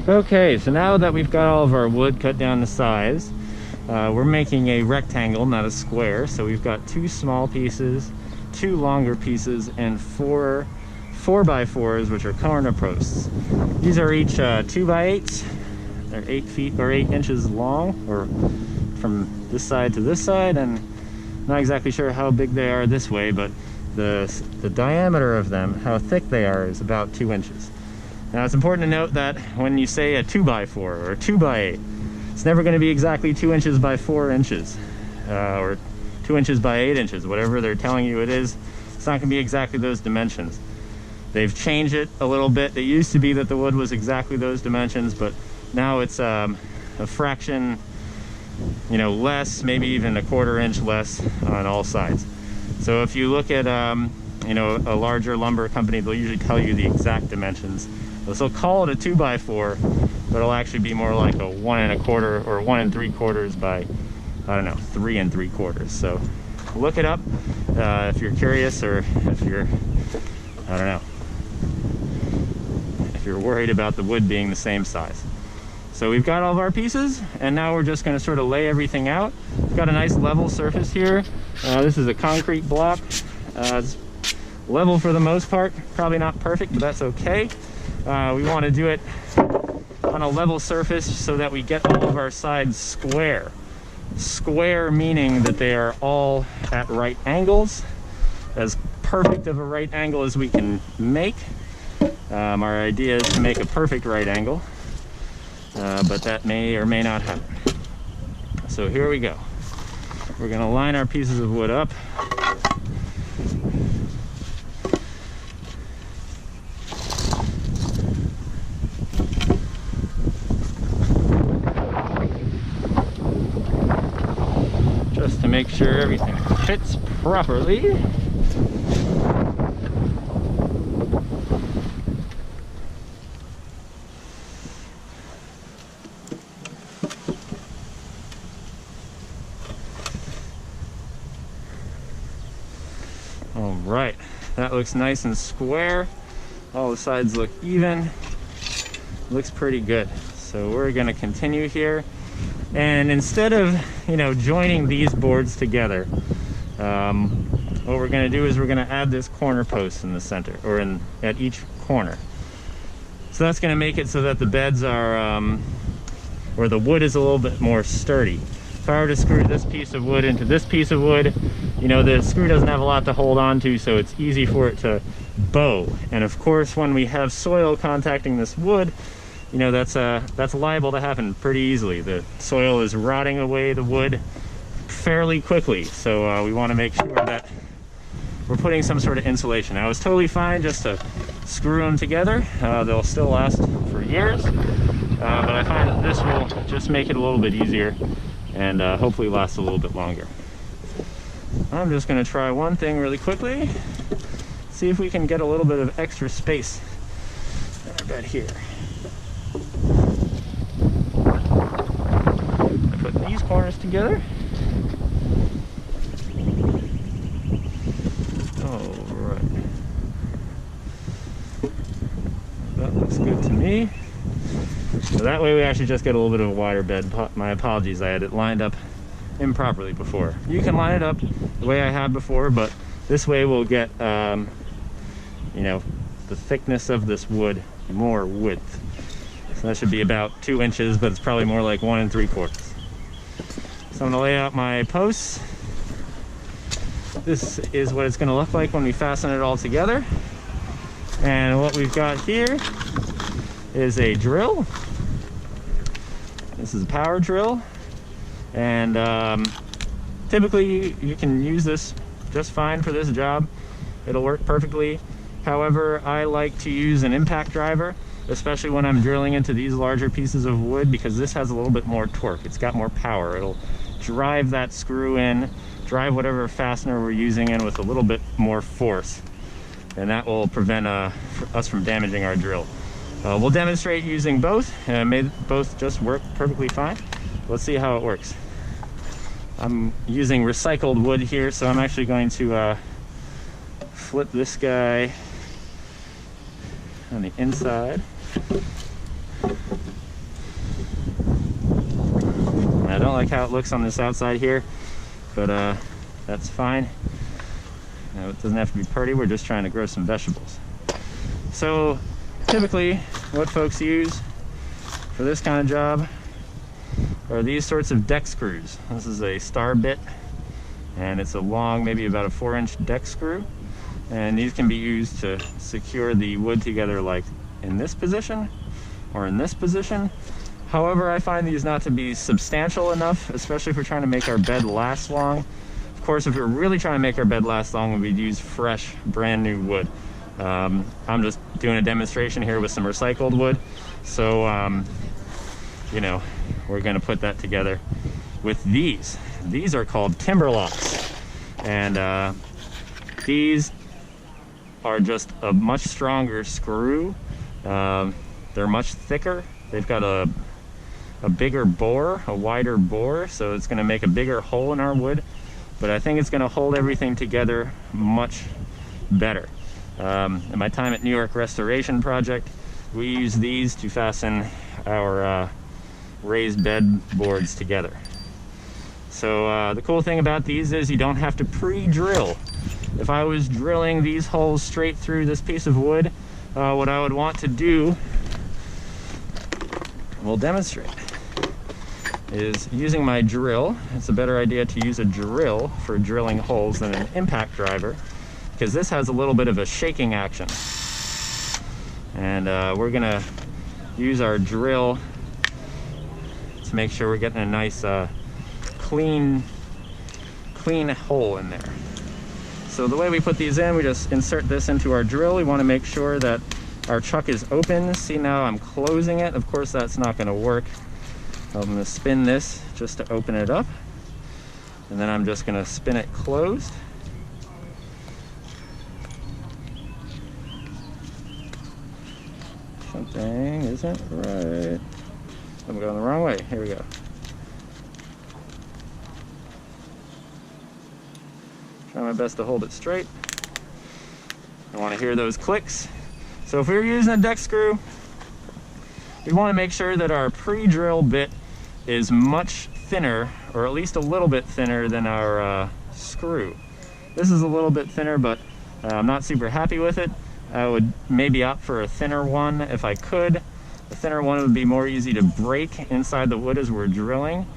Okay, so now that we've got all of our wood cut down to size, we're making a rectangle, not a square. So we've got 2 small pieces, 2 longer pieces, and 4 4x4s, which are corner posts. These are each 2x8s. They're 8 feet or 8 inches long, or from this side to this side, and not exactly sure how big they are this way, but the diameter of them, how thick they are, is about 2 inches. Now it's important to note that when you say a 2x4 or a 2x8, it's never going to be exactly 2 inches by 4 inches, or 2 inches by 8 inches, whatever they're telling you it is. It's not going to be exactly those dimensions. They've changed it a little bit. It used to be that the wood was exactly those dimensions, but now it's a fraction, you know, less, maybe even a 1/4 inch less on all sides. So if you look at you know, a larger lumber company, they'll usually tell you the exact dimensions. They'll call it a 2x4, but it'll actually be more like a 1 1/4 or 1 3/4 by, I don't know, 3 3/4. So look it up if you're curious, or if you're, I don't know, if you're worried about the wood being the same size. So we've got all of our pieces, and now we're just going to sort of lay everything out. We've got a nice level surface here. This is a concrete block. It's level for the most part, probably not perfect, but that's okay. We want to do it on a level surface so that we get all of our sides square. Square meaning that they are all at right angles, as perfect of a right angle as we can make. Our idea is to make a perfect right angle, but that may or may not happen. So here we go. We're going to line our pieces of wood up. Just to make sure everything fits properly. All right, that looks nice and square. All the sides look even. Looks pretty good. So we're going to continue here. And instead of, you know, joining these boards together, what we're going to do is we're going to add this corner post in the center, or at each corner. So that's going to make it so that the beds are, or the wood is a little bit more sturdy. If I were to screw this piece of wood into this piece of wood, you know, the screw doesn't have a lot to hold on to, so it's easy for it to bow. And of course, when we have soil contacting this wood, you know, that's liable to happen pretty easily. The soil is rotting away the wood fairly quickly, so we want to make sure that we're putting some sort of insulation. Now, it's totally fine just to screw them together. They'll still last for years, but I find that this will just make it a little bit easier and hopefully last a little bit longer. I'm just going to try one thing really quickly, see if we can get a little bit of extra space in our bed here. I put these corners together. Alright. That looks good to me. So that way we actually just get a little bit of a wider bed. My apologies, I had it lined up improperly before. You can line it up the way I had before, but this way we'll get, you know, the thickness of this wood more width. So that should be about 2 inches, but it's probably more like 1 3/4. So I'm going to lay out my posts. This is what it's going to look like when we fasten it all together. And what we've got here is a drill. This is a power drill. And typically you can use this just fine for this job. It'll work perfectly. However, I like to use an impact driver, especially when I'm drilling into these larger pieces of wood, because this has a little bit more torque. It's got more power. It'll drive that screw in, drive whatever fastener we're using in with a little bit more force, and that will prevent us from damaging our drill. We'll demonstrate using both, and may both just work perfectly fine. Let's see how it works. I'm using recycled wood here, so I'm actually going to flip this guy on the inside. like how it looks on this outside here, but that's fine. You know, it doesn't have to be pretty, we're just trying to grow some vegetables. So typically what folks use for this kind of job are these sorts of deck screws. This is a star bit, and it's a long, maybe about a 4-inch deck screw, and these can be used to secure the wood together, like in this position or in this position. However, I find these not to be substantial enough, especially if we're trying to make our bed last long. Of course, if we're really trying to make our bed last long, we'd use fresh, brand new wood. I'm just doing a demonstration here with some recycled wood, so you know, we're going to put that together with these. These are called timber locks, and these are just a much stronger screw. They're much thicker. They've got a bigger bore, a wider bore, so it's going to make a bigger hole in our wood, but I think it's going to hold everything together much better. In my time at New York Restoration Project, we use these to fasten our raised bed boards together. So the cool thing about these is you don't have to pre-drill. If I was drilling these holes straight through this piece of wood, what I would want to do, we'll demonstrate, is using my drill. It's a better idea to use a drill for drilling holes than an impact driver, because this has a little bit of a shaking action. And we're gonna use our drill to make sure we're getting a nice clean hole in there. So the way we put these in, we just insert this into our drill. We want to make sure that our chuck is open. See, now I'm closing it. Of course, that's not going to work. I'm going to spin this just to open it up, and then I'm just going to spin it closed. Something isn't right. I'm going the wrong way. Here we go. Try my best to hold it straight. I want to hear those clicks. So if we were using a deck screw, we want to make sure that our pre-drill bit is much thinner, or at least a little bit thinner than our screw. This is a little bit thinner, but I'm not super happy with it. I would maybe opt for a thinner one if I could. A thinner one would be more easy to break inside the wood as we're drilling,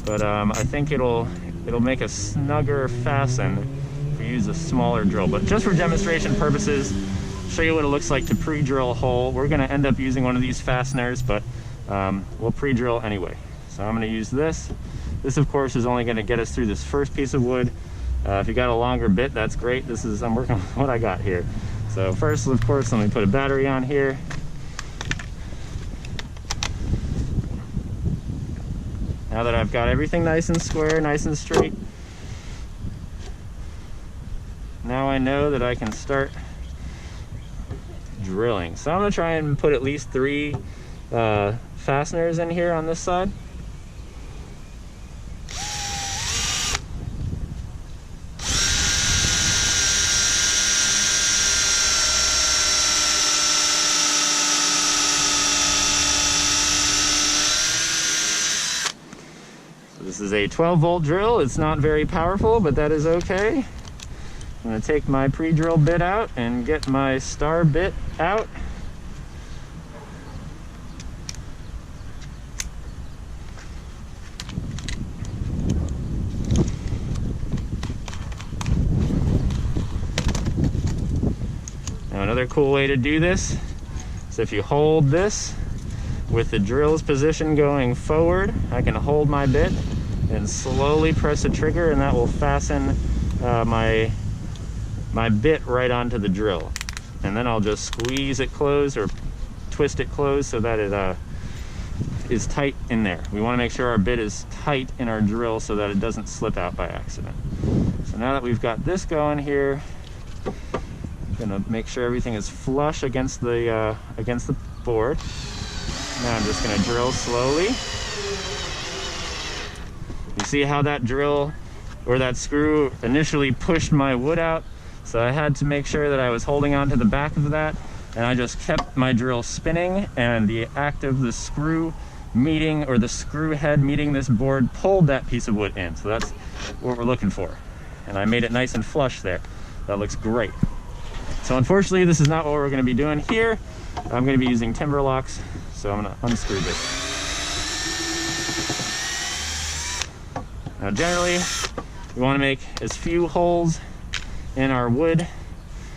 but I think it'll make a snugger fasten if we use a smaller drill. But just for demonstration purposes, show you what it looks like to pre-drill a hole. We're going to end up using one of these fasteners, but we'll pre-drill anyway. So I'm going to use this. This, of course, is only going to get us through this first piece of wood. If you got a longer bit, that's great. I'm working with what I got here. So first, of course, let me put a battery on here. Now that I've got everything nice and square, nice and straight, now I know that I can start drilling. So I'm going to try and put at least 3 fasteners in here on this side. This is a 12-volt drill. It's not very powerful, but that is okay. I'm going to take my pre-drill bit out and get my star bit out. Now another cool way to do this is if you hold this with the drill's position going forward, I can hold my bit and slowly press the trigger, and that will fasten my bit right onto the drill. And then I'll just squeeze it closed or twist it closed so that it is tight in there. We want to make sure our bit is tight in our drill so that it doesn't slip out by accident. So now that we've got this going here, I'm gonna make sure everything is flush against the board. Now I'm just gonna drill slowly. You see how that drill or that screw initially pushed my wood out? So I had to make sure that I was holding on to the back of that, and I just kept my drill spinning, and the act of the screw meeting, or the screw head meeting this board pulled that piece of wood in. So that's what we're looking for. And I made it nice and flush there. That looks great. So unfortunately, this is not what we're going to be doing here. I'm going to be using timber locks, so I'm going to unscrew this. Now generally, we want to make as few holes in our wood